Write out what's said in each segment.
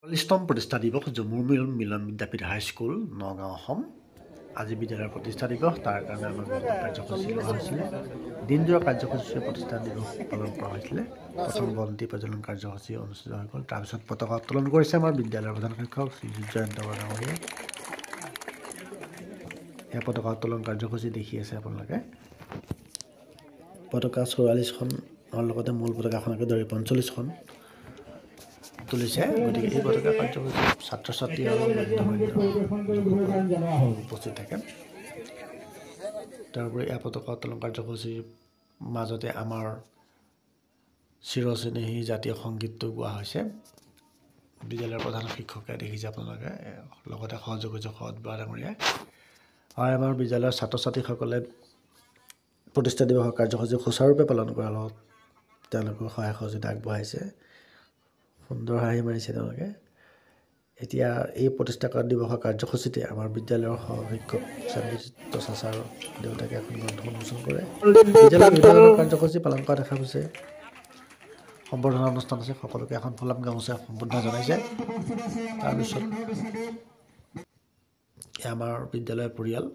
৪০তম প্ৰতিষ্ঠা দিৱস ঝুমুৰ মিলন বিদ্যাপীঠ হাইস্কুল নগাঁও অসম। আজি বিদ্যালয়ৰ প্ৰতিষ্ঠা দিৱস, তাৰ কাৰণে আমাৰ বিভিন্ন কাৰ্যসূচী লোৱা হৈছিলে। দিনজোৰা কাৰ্যসূচীৰে প্ৰতিষ্ঠা দিৱস পালন কৰা হৈছিলে। প্ৰথম বন্তি প্ৰজ্বলন কাৰ্যসূচী অনুষ্ঠিত হৈ গ'ল। তাৰপিছত পতাকা উত্তোলন কৰিছে আমাৰ বিদ্যালয়ৰ প্ৰধান শিক্ষক শ্ৰীযুত জয়ন্ত বৰা ডাঙৰীয়াই। এই পতাকা উত্তোলন কাৰ্যসূচী দেখি আছে আপোনালোকে। পতাকা ৪৪খন লগতে মূল পতাকাখনকে ধৰি ৪৫খন তুলিছে। গতিকে এই পতাকা কাৰ্যসূচী ছাত্ৰ ছাত্ৰী আৰু উপস্থিত থাকে। তাৰোপৰি এই পতাকা উত্তোলন কাৰ্যসূচীৰ মাজতে আমাৰ চিৰচেনেহী জাতীয় সংগীতটো গোৱা হৈছে। বিদ্যালয়ৰ প্ৰধান শিক্ষকে দেখিছে আপোনালোকে, লগতে সহযোগী সৎ বৰা ডাঙৰীয়াই। আৰু আমাৰ বিদ্যালয়ৰ ছাত্ৰ ছাত্ৰীসকলে প্ৰতিষ্ঠা দিৱসৰ কাৰ্যসূচী সুচাৰুৰূপে পালন কৰাৰ লগত তেওঁলোকৰ সহায় সহযোগিতা আগবঢ়াইছে। সুন্দৰ হাঁহি মাৰিছে তেওঁলোকে। এতিয়া এই প্ৰতিষ্ঠা দিৱসৰ কাৰ্যসূচীতে আমাৰ বিদ্যালয়ৰ সহশিক্ষক চন্দ্ৰজিৎ চাচাৰ দেউতাকে এখন গ্ৰন্থ উন্মোচন কৰে। বিদ্যালয়ৰ বিভিন্ন ধৰণৰ কাৰ্যসূচী পালন কৰা দেখা গৈছে। সম্বৰ্ধনা অনুষ্ঠান আছে, সকলোকে এখন ফুলাম গামোচা সম্বৰ্ধনা জনাইছে। তাৰপিছত আমাৰ বিদ্যালয়ৰ পৰিয়াল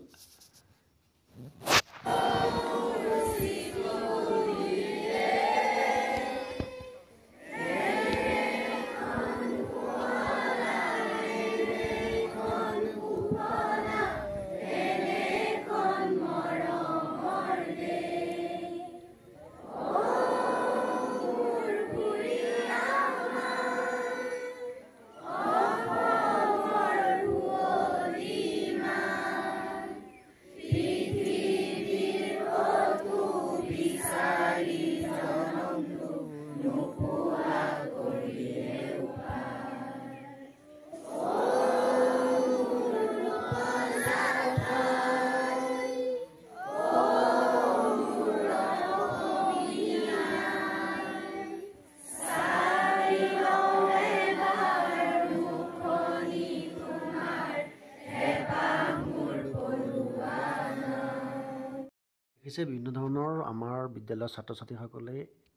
দেখিছে। বিভিন্ন ধৰণৰ আমাৰ বিদ্যালয়ৰ ছাত্ৰ ছাত্ৰীসকলে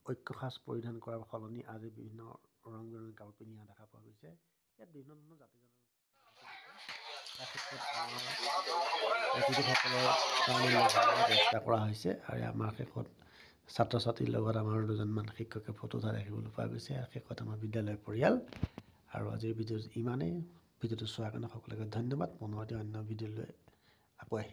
ঐক্য সাজ পৰিধান কৰাৰ সলনি আজি বিভিন্ন ৰং বিৰঙী কাপোৰ পিন্ধি অহা দেখা পোৱা গৈছে। ইয়াত বিভিন্ন ধৰণৰ জাতি অতিথিসকলৰ ব্যৱস্থা কৰা হৈছে। আৰু আমাৰ শেষত ছাত্ৰ ছাত্ৰীৰ লগত আমাৰ দুজনমান শিক্ষকে ফটো উঠা দেখিবলৈ পোৱা গৈছে। আৰু শেষত আমাৰ বিদ্যালয়ৰ পৰিয়াল। আৰু আজিৰ ভিডিঅ'টো ইমানেই। ভিডিঅ'টো চোৱাৰ কাৰণে সকলোকে ধন্যবাদ। পুনৰ অন্য ভিডিঅ'লৈ আকৌ আহিম।